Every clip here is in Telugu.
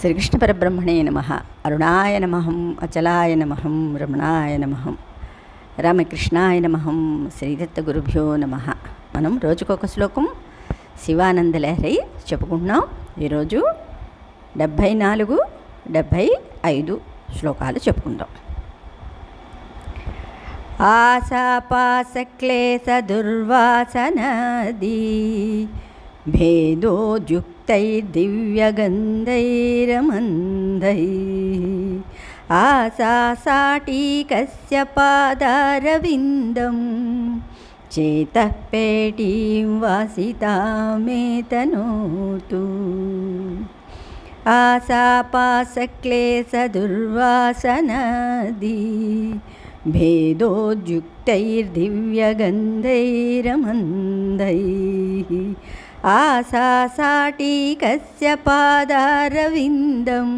శ్రీకృష్ణ పరబ్రహ్మణే నమః. అరుణాయ నమః, అచలాయ నమః, రమణాయ నమః, రామకృష్ణాయ నమః, శ్రీదత్త గురుభ్యో నమః. మనం రోజుకొక శ్లోకం శివానంద లహరి చెప్పుకుంటున్నాం. ఈరోజు 74, 75 శ్లోకాలు చెప్పుకుందాం. ఆశాపాసక్లేశ దుర్వాసనాది భేదోజుక్తైర్దివ్యగంధైరమంధై ఆశాసాటీకస్య పాదారవిందం చేతః పేటీం వాసితామేతనోతు. ఆశాపాసక్లేశ దుర్వాసనాది భేదోజుక్తైర్దివ్యగంధైరమంధై ఆశాసాటీకస్య పాదారవిందం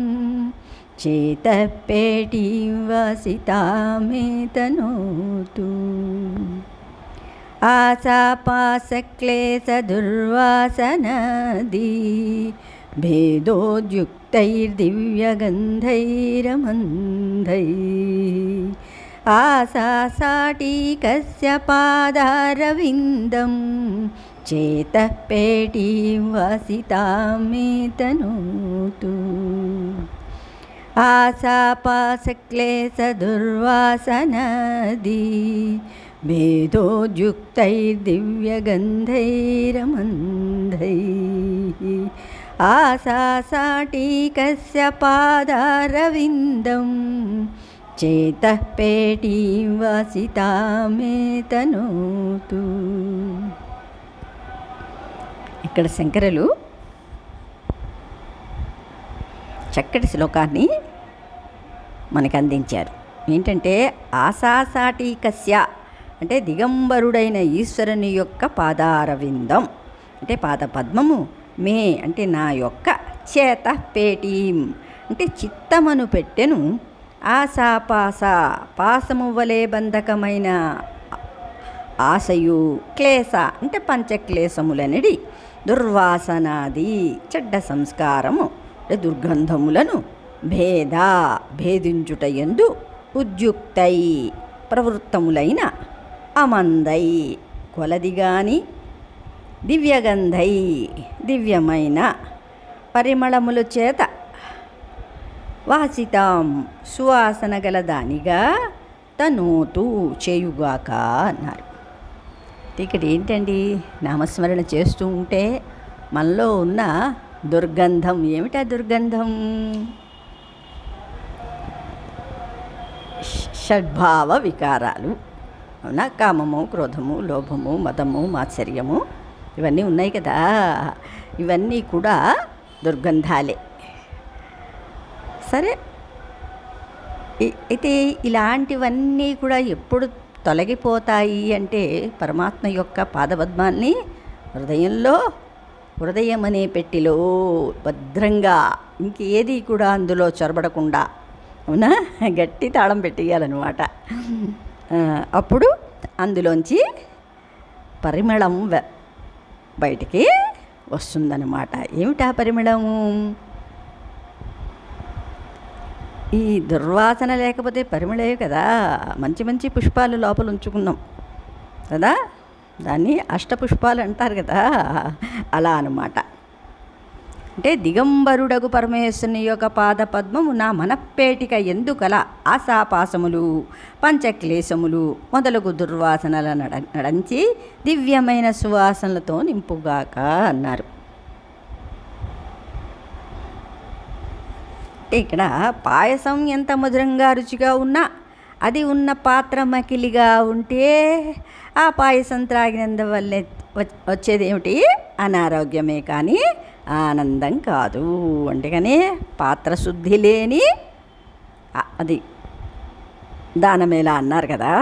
చేతః పేటీం వాసితామేతనోతు. ఆశాపాసక్లేశ దుర్వాసనాది భేదోజుక్తైర్దివ్యగంధైరమంధై ఆశాసాటీకస్య పాదారవిందం చేతః పేటీం వాసితామేతనోతు. ఆశాపాసక్లేశ దుర్వాసనాది భేదోజుక్తైర్దివ్యగంధైరమంధై ఆశాసాటీకస్య పాదారవిందం చేతః పేటీం వాసితామేతనోతు. ఇక్కడ శంకరులు చక్కటి శ్లోకాన్ని మనకు అందించారు. ఏంటంటే ఆశాసాటీకస్య అంటే దిగంబరుడైన ఈశ్వరుని యొక్క పాదారవిందం అంటే పాదపద్మము, మే అంటే నా యొక్క, చేత పేటీం అంటే చిత్తమను పెట్టెను, ఆశాపాస పాసము వలె బంధకమైన ఆశయు, క్లేశ అంటే పంచక్లేశములనిడి, దుర్వాసనాది చెడ్డ సంస్కారము అంటే దుర్గంధములను, భేద భేదించుటయందు, ఉద్యుక్తై ప్రవృత్తములైన, అమందై కొలదిగాని, దివ్యగంధై దివ్యమైన పరిమళముల చేత, వాసితాం సువాసన గల దానిగా, తనోతు చేయుగాక అన్నారు. ఇక్కడ ఏంటండి, నామస్మరణ చేస్తూ ఉంటే మనలో ఉన్న దుర్గంధం ఏమిటా దుర్గంధం? షడ్భావ వికారాలు, అవునా? కామము, క్రోధము, లోభము, మదము, మాత్సర్యము ఇవన్నీ ఉన్నాయి కదా. ఇవన్నీ కూడా దుర్గంధాలే. సరే, అయితే ఇలాంటివన్నీ కూడా ఎప్పుడు తొలగిపోతాయి అంటే పరమాత్మ యొక్క పాదపద్మాన్ని హృదయం అనే పెట్టిలో భద్రంగా ఇంకేది కూడా అందులో చొరబడకుండా, అవునా, గట్టి తాళం పెట్టేయాలన్నమాట. అప్పుడు అందులోంచి పరిమళం బయటికి వస్తుందన్నమాట. ఏమిటా పరిమళము? ఈ దుర్వాసన లేకపోతే పరిమళే కదా. మంచి మంచి పుష్పాలు లోపల ఉంచుకున్నాం కదా, దాన్ని అష్టపుష్పాలు అంటారు కదా, అలా అన్నమాట. అంటే దిగంబరుడగు పరమేశ్వరుని యొక్క పాదపద్మము నా మనప్పేటిక ఎందుకల ఆశాపాసములు, పంచక్లేశములు మొదలగు దుర్వాసనల నడంచి దివ్యమైన సువాసనలతో నింపుగాక అన్నారు. ఇక్కడ పాయసం ఎంత మధురంగా రుచిగా ఉన్నా అది ఉన్న పాత్ర మకిలిగా ఉంటే ఆ పాయసం త్రాగినందువల్ల వచ్చేది ఏమిటి? అనారోగ్యమే కానీ ఆనందం కాదు. అందుకనే పాత్ర శుద్ధి లేని అది దానమేలా అన్నారు కదా.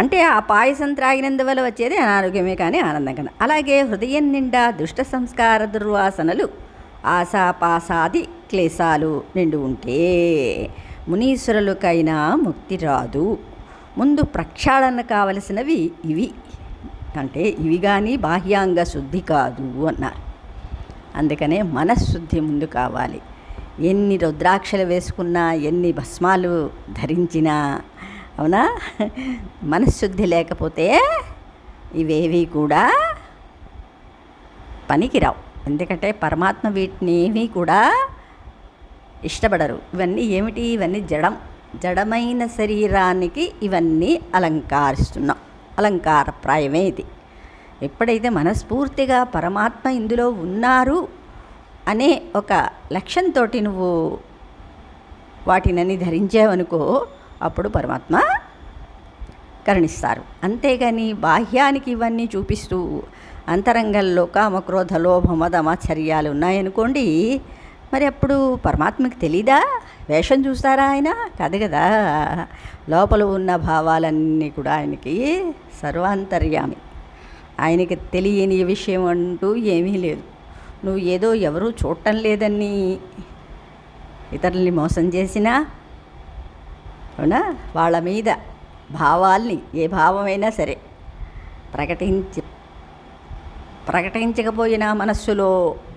అంటే ఆ పాయసం త్రాగినందువల్ల వచ్చేది అనారోగ్యమే కానీ ఆనందం కదా. అలాగే హృదయం నిండా దుష్ట సంస్కార దుర్వాసనలు, ఆశాపాసాది క్లేశాలు నిండి ఉంటే మునీశ్వరులకైనా ముక్తి రాదు. ముందు ప్రక్షాళన కావలసినవి ఇవి. అంటే ఇవి కానీ బాహ్యాంగ శుద్ధి కాదు అన్నారు. అందుకనే మనశ్శుద్ధి ముందు కావాలి. ఎన్ని రుద్రాక్షలు వేసుకున్నా, ఎన్ని భస్మాలు ధరించినా, అవునా, మనశ్శుద్ధి లేకపోతే ఇవేవి కూడా పనికిరావు. ఎందుకంటే పరమాత్మ వీటిని ఏమీ కూడా ఇష్టపడరు. ఇవన్నీ ఏమిటి? ఇవన్నీ జడమైన శరీరానికి ఇవన్నీ అలంకరిస్తున్నాం. అలంకారప్రాయమే ఇది. ఎప్పుడైతే మనస్ఫూర్తిగా పరమాత్మ ఇందులో ఉన్నారు అనే ఒక లక్ష్యంతో నువ్వు వాటినని ధరించావనుకో, అప్పుడు పరమాత్మ కరుణిస్తారు. అంతేగాని బాహ్యానికి ఇవన్నీ చూపిస్తూ అంతరంగంలో కామక్రోధ లోభ మద మాత్సర్యాలు ఉన్నాయనుకోండి, మరి అప్పుడు పరమాత్మకి తెలీదా? వేషం చూస్తారా ఆయన? కాదు కదా. లోపల ఉన్న భావాలన్నీ కూడా ఆయనకి సర్వాంతర్యామి. ఆయనకి తెలియని విషయం అంటూ ఏమీ లేదు. నువ్వు ఏదో ఎవరూ చూడటం లేదని ఇతరుల్ని మోసం చేసినా, అవునా, వాళ్ళ మీద భావాల్ని, ఏ భావమైనా సరే ప్రకటించకపోయినా మనస్సులో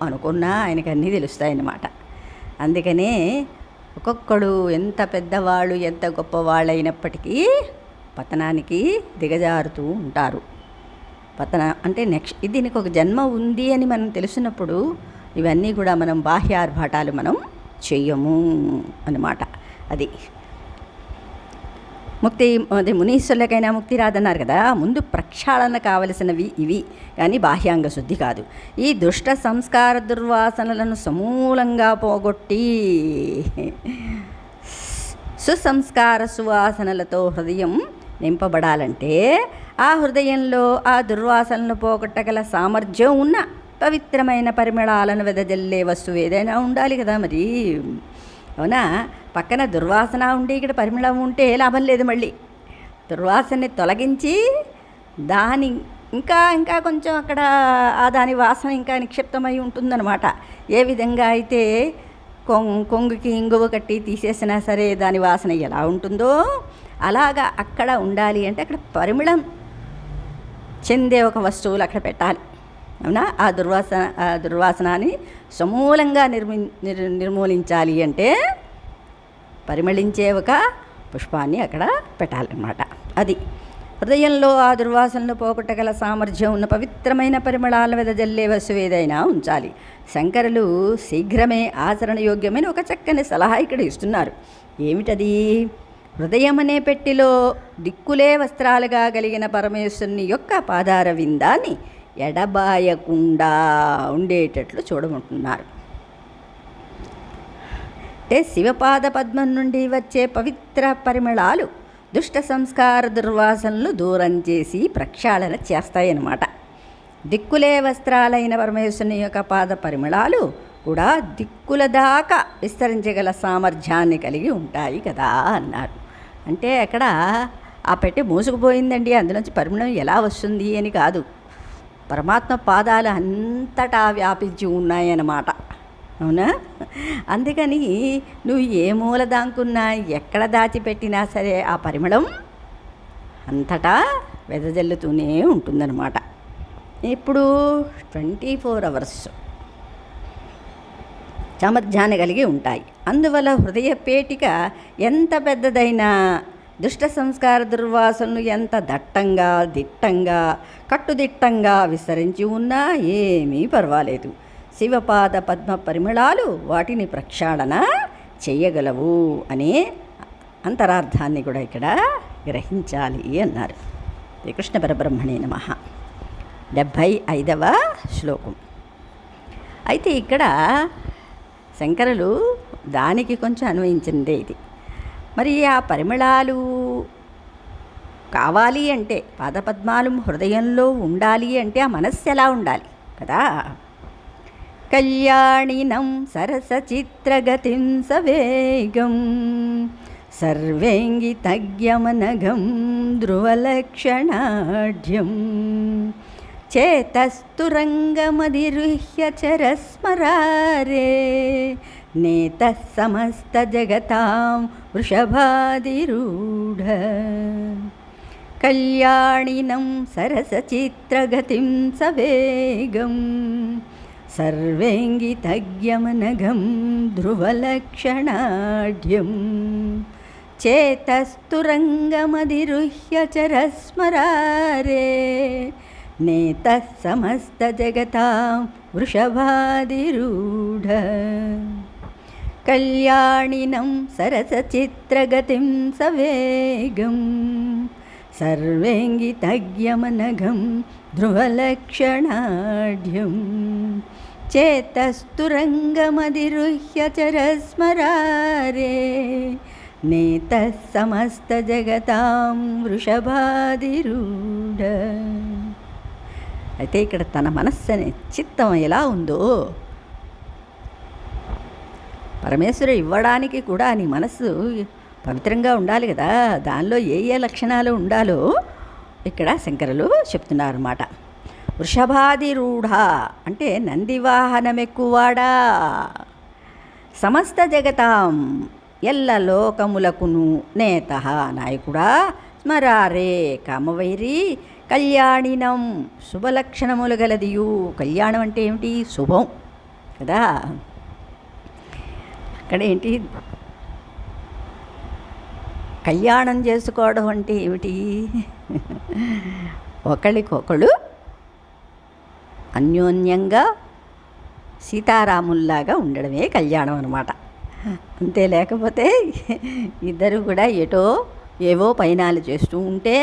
అనుకున్నా ఆయనకు అన్నీ తెలుస్తాయన్నమాట. అందుకనే ఒక్కొక్కడు ఎంత పెద్దవాళ్ళు, ఎంత గొప్పవాళ్ళైనప్పటికీ పతనానికి దిగజారుతూ ఉంటారు. అంటే దీనికి ఒక జన్మ ఉంది అని మనం తెలిసినప్పుడు ఇవన్నీ కూడా మనం బాహ్యార్భాటాలు మనం చెయ్యము అన్నమాట. అది ముక్తి. అదే మునీశ్వరులకైనా ముక్తి రాదన్నారు కదా. ముందు ప్రక్షాళన కావలసినవి ఇవి, కానీ బాహ్యాంగ శుద్ధి కాదు. ఈ దుష్ట సంస్కార దుర్వాసనలను సమూలంగా పోగొట్టి సుసంస్కార సువాసనలతో హృదయం నింపబడాలంటే ఆ హృదయంలో ఆ దుర్వాసనలను పోగొట్టగల సామర్థ్యం ఉన్న పవిత్రమైన పరిమళాలను వెదజల్లే వస్తువు ఏదైనా ఉండాలి కదా. మరి అవునా, పక్కన దుర్వాసన ఉండి ఇక్కడ పరిమళం ఉంటే లాభం లేదు. మళ్ళీ దుర్వాసనని తొలగించి దాని ఇంకా కొంచెం అక్కడ దాని వాసన ఇంకా నిక్షిప్తమై ఉంటుందన్నమాట. ఏ విధంగా అయితే కొంగుకి ఇంగువ కట్టి తీసేసినా సరే దాని వాసన ఎలా ఉంటుందో అలాగా అక్కడ ఉండాలి. అంటే అక్కడ పరిమళం చెందే ఒక వస్తువులు అక్కడ పెట్టాలి. అవునా, ఆ దుర్వాసనని సమూలంగా నిర్మూలించాలి అంటే పరిమళించే ఒక పుష్పాన్ని అక్కడ పెట్టాలన్నమాట. అది హృదయంలో ఆ దుర్వాసనలు పోగొట్టగల సామర్థ్యం ఉన్న పవిత్రమైన పరిమళాల వెదజల్లే వస్తువు ఏదైనా ఉంచాలి. శంకరులు శీఘ్రమే ఆచరణయోగ్యమైన ఒక చక్కని సలహా ఇక్కడ ఇస్తున్నారు. ఏమిటది? హృదయం అనే పెట్టిలో దిక్కులే వస్త్రాలుగా కలిగిన పరమేశ్వరుని యొక్క పాదార విందాన్ని ఎడబాయకుండా ఉండేటట్లు చూడమంటున్నారు. అంటే శివపాద పద్మం నుండి వచ్చే పవిత్ర పరిమళాలు దుష్ట సంస్కార దుర్వాసనలు దూరం చేసి ప్రక్షాళన చేస్తాయన్నమాట. దిక్కులే వస్త్రాలైన పరమేశ్వరుని యొక్క పాద పరిమళాలు కూడా దిక్కుల దాకా విస్తరించగల సామర్థ్యాన్ని కలిగి ఉంటాయి కదా అన్నారు. అంటే అక్కడ ఆ పెట్టి మూసుకుపోయిందండి, అందులోంచి పరిమళం ఎలా వస్తుంది అని కాదు, పరమాత్మ పాదాలు అంతటా వ్యాపించి ఉన్నాయన్నమాట. అవునా, అందుకని నువ్వు ఏ మూల దాంకున్నా ఎక్కడ దాచిపెట్టినా సరే ఆ పరిమళం అంతటా వెదజల్లుతూనే ఉంటుందన్నమాట. ఇప్పుడు 24 hours సామర్థ్యాన్ని కలిగి ఉంటాయి. అందువల్ల హృదయ పేటిక ఎంత పెద్దదైనా దుష్ట సంస్కార దుర్వాసనలు ఎంత దిట్టంగా కట్టుదిట్టంగా విస్తరించి ఉన్నా ఏమీ పర్వాలేదు. శివపాద పద్మ పరిమళాలు వాటిని ప్రక్షాళన చేయగలవు అనే అంతరార్థాన్ని కూడా ఇక్కడ గ్రహించాలి అన్నారు. శ్రీకృష్ణ పరబ్రహ్మణే నమః. 75వ శ్లోకం. అయితే ఇక్కడ శంకరులు దానికి కొంచెం అన్వయించిందే ఇది. మరి ఆ పరిమళాలు కావాలి అంటే, పాదపద్మాలు హృదయంలో ఉండాలి అంటే ఆ మనస్సు ఎలా ఉండాలి కదా. కళ్యాణినం సరసచిత్రగతిం సవేగం సర్వేంగితజ్ఞమనఘం ధ్రువలక్షణాఢ్యం చేతస్తురంగమధిరుహ్య చరస్మరారే నేతః సమస్త జగతాం వృషభాదిరూఢ. కళ్యాణినం సరసచిత్రగతిం సవేగం సర్వేంగితజ్ఞమనఘం ధ్రువలక్షణాఢ్యం చేతస్తురంగమధిరుహ్య చరస్మరారే నేతః సమస్తజగతాం వృషభాదిరూఢ కళ్యాణినం సరసచిత్రగతిం సవేగం సర్వేంగితజ్ఞమనఘం ధ్రువలక్షణాఢ్యం చేతస్తురంగమధిరుహ్య చరస్మరారే నేతః సమస్తజగతాం వృషభాదిరూఢ. అయితే ఇక్కడ తన మనస్సు అనే చిత్తం ఎలా ఉందో, పరమేశ్వరుడు ఇవ్వడానికి కూడా నీ మనస్సు పవిత్రంగా ఉండాలి కదా, దానిలో ఏ ఏ లక్షణాలు ఉండాలో ఇక్కడ శంకరులు చెప్తున్నారన్నమాట. వృషభాదిరూఢ అంటే నందివాహనమెక్కువాడా, సమస్త జగతాం ఎల్ల లోకములకును నేత నాయకుడా, స్మరారే కామవైరి కళ్యాణినం శుభలక్షణములు గలదియు. కళ్యాణం అంటే ఏమిటి? శుభం కదా. అక్కడ ఏంటి? కళ్యాణం చేసుకోవడం అంటే ఏమిటి? ఒకళ్ళకొకళ్ళు అన్యోన్యంగా సీతారాముల్లాగా ఉండడమే కళ్యాణం అన్నమాట. అంతే, లేకపోతే ఇద్దరు కూడా ఏవో పయనాలు చేస్తూ ఉంటే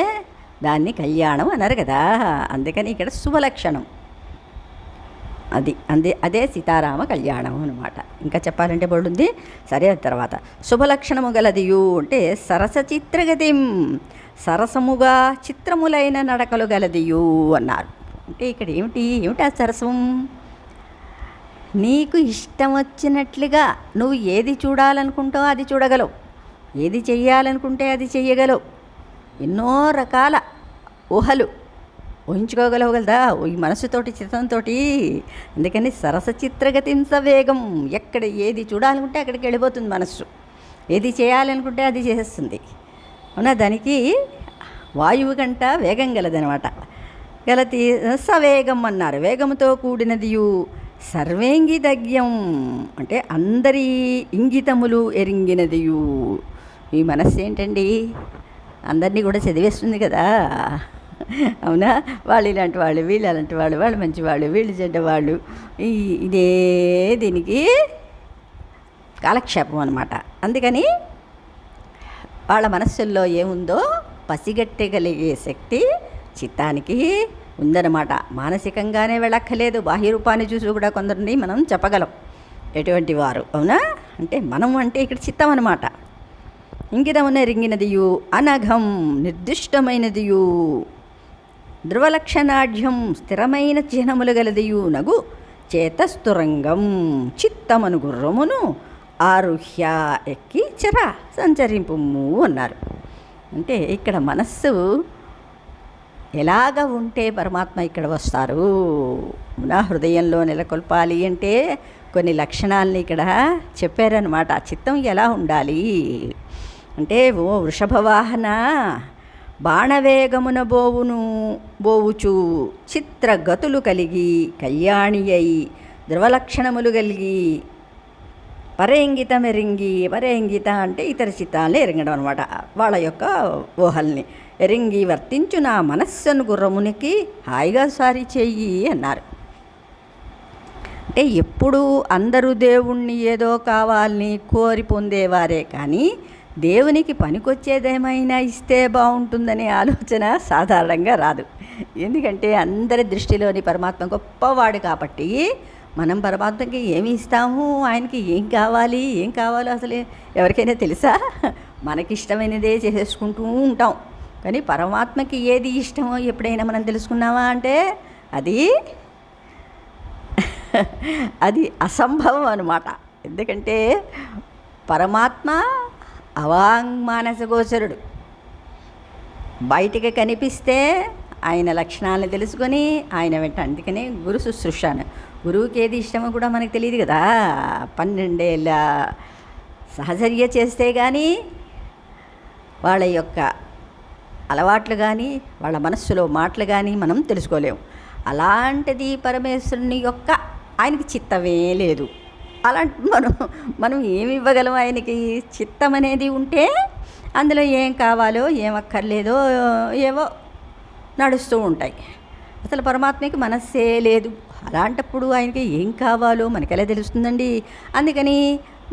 దాన్ని కళ్యాణం అన్నారు కదా. అందుకని ఇక్కడ శుభలక్షణం అదే సీతారామ కళ్యాణం అనమాట. ఇంకా చెప్పాలంటే పడుంది. సరే, తర్వాత శుభలక్షణము గలదియు అంటే సరస చిత్రగతిం, సరసముగా చిత్రములైన నడకలు గలదియు అన్నారు. అంటే ఇక్కడ ఏమిటా సరసం? నీకు ఇష్టం వచ్చినట్లుగా నువ్వు ఏది చూడాలనుకుంటావో అది చూడగలవు, ఏది చెయ్యాలనుకుంటే అది చెయ్యగలవు, ఎన్నో రకాల ఊహలు ఊహించుకోగలవు కదా ఈ మనసుతోటి, చిత్తంతో. అందుకని సరస చిత్రగతిం సవేగం, ఎక్కడ ఏది చూడాలనుకుంటే అక్కడికి వెళ్ళిపోతుంది మనస్సు, ఏది చేయాలనుకుంటే అది చేసేస్తుంది. అవునా? దానికి వాయువు కంట వేగం గలదనమాట. గలతి సవేగం అన్నారు. వేగంతో కూడినదియు సర్వేంగితజ్ఞం అంటే అందరి ఇంగితములు ఎరింగినదియు. ఈ మనస్సు ఏంటండి, అందరినీ కూడా చదివేస్తుంది కదా. అవునా? వాళ్ళు ఇలాంటి వాళ్ళు, వీళ్ళు అలాంటి వాళ్ళు, వాళ్ళు మంచివాళ్ళు, వీళ్ళు చెడ్డవాళ్ళు, ఇదే దీనికి కాలక్షేపం అన్నమాట. అందుకని వాళ్ళ మనస్సుల్లో ఏముందో పసిగట్టగలిగే శక్తి చిత్తానికి ఉందన్నమాట. మానసికంగానే వెళ్ళక్కలేదు, బాహ్య రూపాన్ని చూసి కూడా కొందరిని మనం చెప్పగలం ఎటువంటి వారు. అవునా? అంటే మనం అంటే ఇక్కడ చిత్తం అన్నమాట. ఇంకితమున రింగినదియు అనఘం నిర్దిష్టమైనదియు ధ్రువలక్షణాఢ్యం స్థిరమైన చిహ్నములు గలదియు నగు చేతస్తురంగం చిత్తమను గుర్రమును ఆరుహ్య ఎక్కి చర సంచరింపుము అన్నారు. అంటే ఇక్కడ మనస్సు ఎలాగ ఉంటే పరమాత్మ ఇక్కడ వస్తారు, నా హృదయంలో నెలకొల్పాలి అంటే కొన్ని లక్షణాలని ఇక్కడ చెప్పారనమాట. చిత్తం ఎలా ఉండాలి అంటే, ఓ వృషభవాహన బాణవేగమున బోవుచు చిత్రగతులు కలిగి కళ్యాణి అయి ధ్రువలక్షణములు కలిగి పరేంగిత అంటే ఇతర చిత్తాలని ఎరింగడం అనమాట. వాళ్ళ యొక్క ఊహల్ని ఎరింగి వర్తించు నా మనస్సును గుర్రమునికి హాయిగా సారి చెయ్యి అన్నారు. అంటే ఎప్పుడూ అందరూ దేవుణ్ణి ఏదో కావాలని కోరి పొందేవారే కానీ దేవునికి పనికొచ్చేదేమైనా ఇస్తే బాగుంటుందనే ఆలోచన సాధారణంగా రాదు. ఎందుకంటే అందరి దృష్టిలోని పరమాత్మ గొప్పవాడు కాబట్టి మనం పరమాత్మకి ఏమి ఇస్తాము, ఆయనకి ఏం కావాలో అసలు ఎవరికైనా తెలుసా? మనకిష్టమైనదే చేసేసుకుంటూ ఉంటాం. కానీ పరమాత్మకి ఏది ఇష్టమో ఎప్పుడైనా మనం తెలుసుకున్నామా అంటే అది అసంభవం అన్నమాట. ఎందుకంటే పరమాత్మ అవాంగ్మానసగోచరుడు. బయటికి కనిపిస్తే ఆయన లక్షణాలను తెలుసుకొని ఆయన వెంట, అందుకనే గురు శుశ్రూషను, గురువుకి ఏది ఇష్టమో కూడా మనకు తెలియదు కదా. 12 ఏళ్ళ సహచర్య చేస్తే కానీ వాళ్ళ యొక్క అలవాట్లు కానీ వాళ్ళ మనస్సులో మాటలు కానీ మనం తెలుసుకోలేము. అలాంటిది పరమేశ్వరుని యొక్క ఆయనకి చిత్తమే లేదు. అలాంటి మనం ఏమి ఇవ్వగలం ఆయనకి? చిత్తం అనేది ఉంటే అందులో ఏం కావాలో ఏం అక్కర్లేదో ఏవో నడుస్తూ ఉంటాయి. అసలు పరమాత్మకి మనస్సే లేదు. అలాంటప్పుడు ఆయనకి ఏం కావాలో మనకెలా తెలుస్తుందండి? అందుకని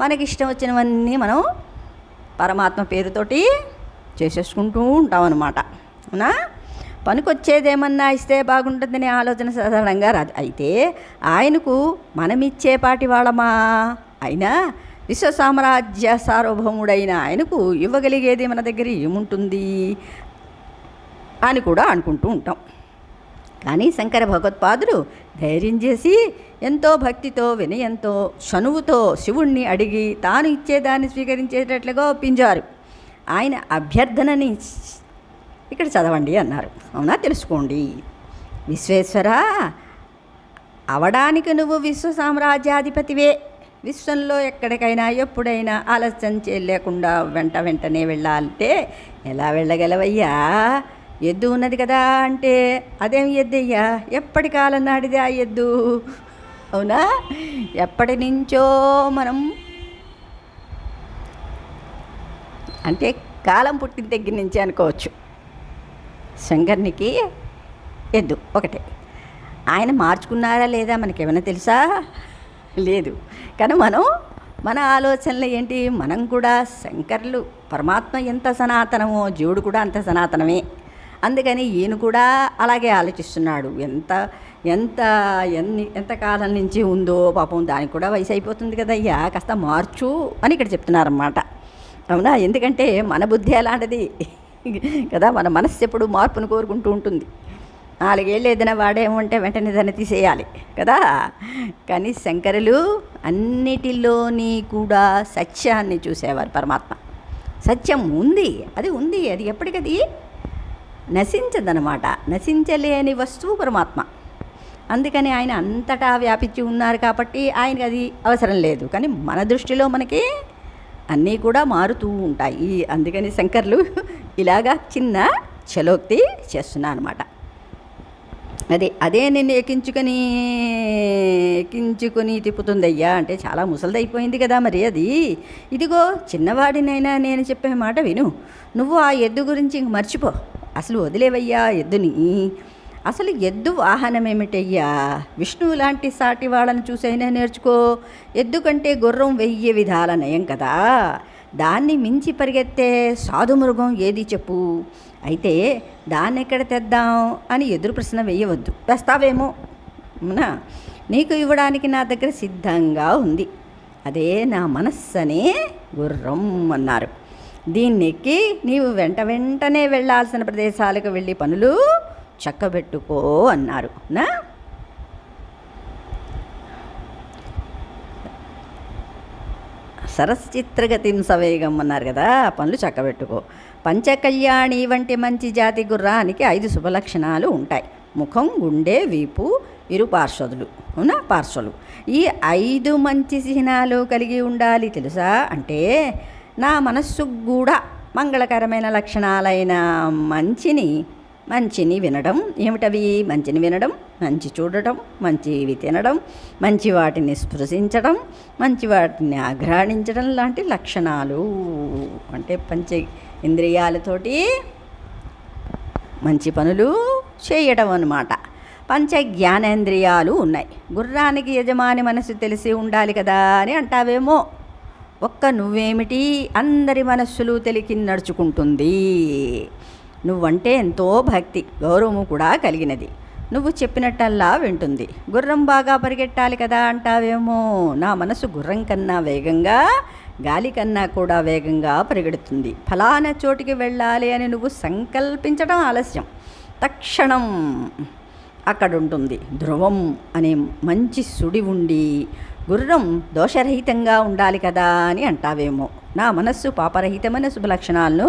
మనకి ఇష్టం వచ్చినవన్నీ మనం పరమాత్మ పేరుతోటి చేసేసుకుంటూ ఉంటాం అన్నమాట. అవునా? పనికొచ్చేదేమన్నా ఇస్తే బాగుంటుందనే ఆలోచన సాధారణంగా రాదు. అయితే ఆయనకు మనమిచ్చేపాటి వాళ్ళమా? అయినా విశ్వ సామ్రాజ్య సార్వభౌముడైన ఆయనకు ఇవ్వగలిగేది మన దగ్గర ఏముంటుంది అని కూడా అనుకుంటూ ఉంటాం. కానీ శంకర భగవత్పాదులు ధైర్యం చేసి ఎంతో భక్తితో వినయంతో చనువుతో శివుణ్ణి అడిగి తాను ఇచ్చేదాన్ని స్వీకరించేటట్లుగా ఒప్పించారు. ఆయన అభ్యర్థనని ఇక్కడ చదవండి అన్నారు. అవునా? తెలుసుకోండి. విశ్వేశ్వర, అవడానికి నువ్వు విశ్వ సామ్రాజ్యాధిపతివే. విశ్వంలో ఎక్కడికైనా ఎప్పుడైనా ఆలస్యం చేయలేకుండా వెంటనే వెళ్ళాలంటే ఎలా వెళ్ళగలవయ్యా? ఎద్దు ఉన్నది కదా అంటే అదేం ఎద్దయ్యా? ఎప్పటి కాలం నాడిది ఆ ఎద్దు. అవునా? ఎప్పటి నుంచో మనం అంటే కాలం పుట్టిన దగ్గర నుంచి అనుకోవచ్చు. శంకర్నికి ఎద్దు ఒకటే. ఆయన మార్చుకున్నారా లేదా మనకేమైనా తెలుసా? లేదు. కానీ మన ఆలోచనలు ఏంటి? మనం కూడా శంకర్లు పరమాత్మ ఎంత సనాతనమో జీవుడు కూడా అంత సనాతనమే. అందుకని ఈయన కూడా అలాగే ఆలోచిస్తున్నాడు. ఎంత కాలం నుంచి ఉందో పాపం, దానికి కూడా వయసు అయిపోతుంది కదయ్యా, కాస్త మార్చు అని ఇక్కడ చెప్తున్నారన్నమాట. అవునా? ఎందుకంటే మన బుద్ధి అలాంటిది కదా, మన మనస్సు ఎప్పుడు మార్పును కోరుకుంటూ ఉంటుంది. 4 ఏళ్ళు ఏదైనా వాడేమంటే వెంటనే దాన్ని తీసేయాలి కదా. కానీ శంకరులు అన్నిటిలోని కూడా సత్యాన్ని చూసేవారు. పరమాత్మ సత్యం ఉంది, అది ఎప్పటికది నశించదనమాట. నశించలేని వస్తువు పరమాత్మ. అందుకని ఆయన అంతటా వ్యాపించి ఉన్నారు కాబట్టి ఆయనకి అది అవసరం లేదు. కానీ మన దృష్టిలో మనకి అన్నీ కూడా మారుతూ ఉంటాయి. అందుకని శంకర్లు ఇలాగా చిన్న చలోక్తి చేస్తున్నా అనమాట. అదే నిన్ను ఎక్కించుకొని తిప్పుతుందయ్యా అంటే చాలా ముసలిదైపోయింది కదా మరి అది. ఇదిగో చిన్నవాడినైనా నేను చెప్పే మాట విను. నువ్వు ఆ ఎద్దు గురించి ఇంక మర్చిపో. అసలు వదిలేవయ్యా ఎద్దుని. అసలు ఎద్దు వాహనం ఏమిటయ్యా? విష్ణువు లాంటి సాటి వాళ్ళని చూసైనా నేర్చుకో. ఎద్దు కంటే గుర్రం 1000 విధాల నయం కదా. దాన్ని మించి పరిగెత్తే సాధుమృగం ఏది చెప్పు? అయితే దాన్ని ఎక్కడ తెద్దాం అని ఎదురు ప్రశ్న వేయవద్దు. వేస్తావేమో. అవునా? నీకు ఇవ్వడానికి నా దగ్గర సిద్ధంగా ఉంది. అదే నా మనస్సనే గుర్రం అన్నారు. దీన్నెక్కి నీవు వెంటనే వెళ్ళాల్సిన ప్రదేశాలకు వెళ్ళి పనులు చక్కబెట్టుకో అన్నారు. నా సరస్చిత్రగతిం సవేగం అన్నారు కదా. పనులు చక్కబెట్టుకో. పంచకళ్యాణి వంటి మంచి జాతి గుర్రానికి 5 శుభలక్షణాలు ఉంటాయి. ముఖం, గుండె, వీపు, ఇరు పార్శ్వదులు. అవునా? పార్శ్వలు. ఈ 5 మంచి చిహ్నాలు కలిగి ఉండాలి. తెలుసా? అంటే నా మనస్సుకు కూడా మంగళకరమైన లక్షణాలైన మంచిని వినడం. ఏమిటవి? మంచిని వినడం, మంచి చూడటం, మంచివి తినడం, మంచి వాటిని స్పృశించడం, మంచి వాటిని ఆఘ్రాణించడం లాంటి లక్షణాలు. అంటే పంచ ఇంద్రియాలతోటి మంచి పనులు చేయడం అన్నమాట. పంచ జ్ఞానేంద్రియాలు ఉన్నాయి. గుర్రానికి యజమాని మనసు తెలిసి ఉండాలి కదా అని అంటావేమో. ఒక్క నువ్వేమిటి, అందరి మనస్సులు తెలికి నడుచుకుంటుంది. నువ్వంటే ఎంతో భక్తి, గౌరవము కూడా కలిగినది. నువ్వు చెప్పినట్టల్లా వింటుంది. గుర్రం బాగా పరిగెట్టాలి కదా అంటావేమో. నా మనసు గుర్రం కన్నా వేగంగా, గాలి కన్నా కూడా వేగంగా పరిగెడుతుంది. ఫలానా చోటికి వెళ్ళాలి అని నువ్వు సంకల్పించడం ఆలస్యం, తక్షణం అక్కడుంటుంది. ధ్రువం అనే మంచి సుడి ఉండి గుర్రం దోషరహితంగా ఉండాలి కదా అని అంటావేమో. నా మనస్సు పాపరహితమైన శుభలక్షణాలను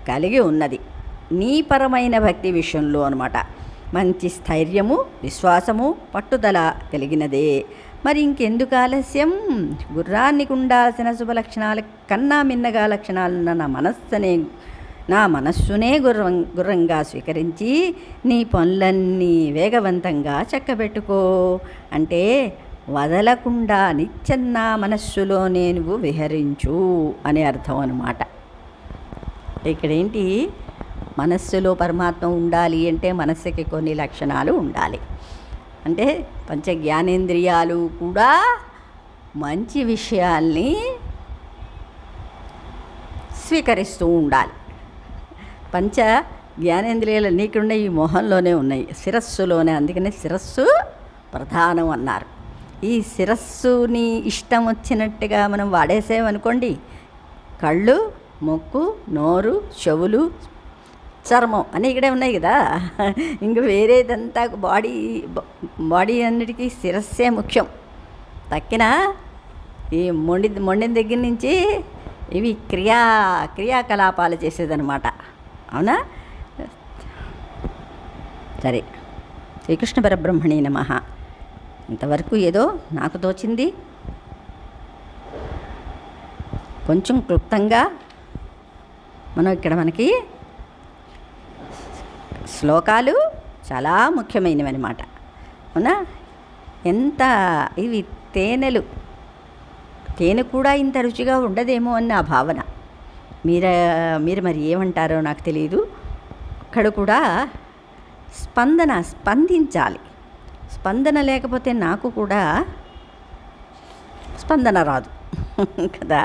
కలిగి ఉన్నది. నీ పరమైన భక్తి విషయంలో అన్నమాట. మంచి స్థైర్యము, విశ్వాసము, పట్టుదల కలిగినదే. మరి ఇంకెందుకు ఆలస్యం? గుర్రానికి ఉండాల్సిన శుభలక్షణాల కన్నా మిన్నగా లక్షణాలున్న నా మనస్సునే గుర్రంగా స్వీకరించి నీ పనులన్నీ వేగవంతంగా చక్కబెట్టుకో. అంటే వదలకుండా నిత్యం నా మనస్సులోనే నువ్వు విహరించు అని అర్థం అన్నమాట. ఇక్కడేంటి, మనస్సులో పరమాత్మ ఉండాలి అంటే మనస్సుకి కొన్ని లక్షణాలు ఉండాలి. అంటే పంచ జ్ఞానేంద్రియాలు కూడా మంచి విషయాల్ని స్వీకరిస్తూ ఉండాలి. పంచ జ్ఞానేంద్రియాలు నీకున్న ఈ మొహంలోనే ఉన్నాయి, శిరస్సులోనే. అందుకనే శిరస్సు ప్రధానం అన్నారు. ఈ శిరస్సుని ఇష్టం వచ్చినట్టుగా మనం వాడేసామనుకోండి, కళ్ళు, ముక్కు, నోరు, చెవులు, చర్మం అన్నీ ఇక్కడే ఉన్నాయి కదా. ఇంక వేరేదంతా బాడీ అన్నిటికీ శిరస్సే ముఖ్యం. తక్కిన ఈ మొండిన దగ్గర నుంచి ఇవి క్రియాకలాపాలు చేసేదన్నమాట. అవునా? సరే, శ్రీకృష్ణ పరబ్రహ్మణే నమః. ఇంతవరకు ఏదో నాకు తోచింది కొంచెం క్లుప్తంగా మనం ఇక్కడ మనకి శ్లోకాలు చాలా ముఖ్యమైనవి అన్నమాట. అవునా? ఎంత ఇవి తేనె కూడా ఇంత రుచిగా ఉండదేమో అని నా భావన. మీరు మరి ఏమంటారో నాకు తెలియదు. అక్కడ కూడా స్పందించాలి. స్పందన లేకపోతే నాకు కూడా స్పందన రాదు కదా.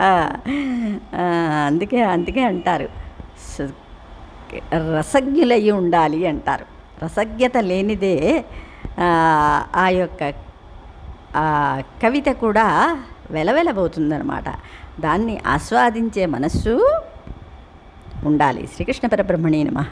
అందుకే అంటారు రసజ్ఞులయ్యి ఉండాలి అంటారు. రసజ్ఞత లేనిదే ఆ యొక్క కవిత కూడా వెలవెలబోతుందన్నమాట. దాన్ని ఆస్వాదించే మనస్సు ఉండాలి. శ్రీకృష్ణ పరబ్రహ్మణే నమః.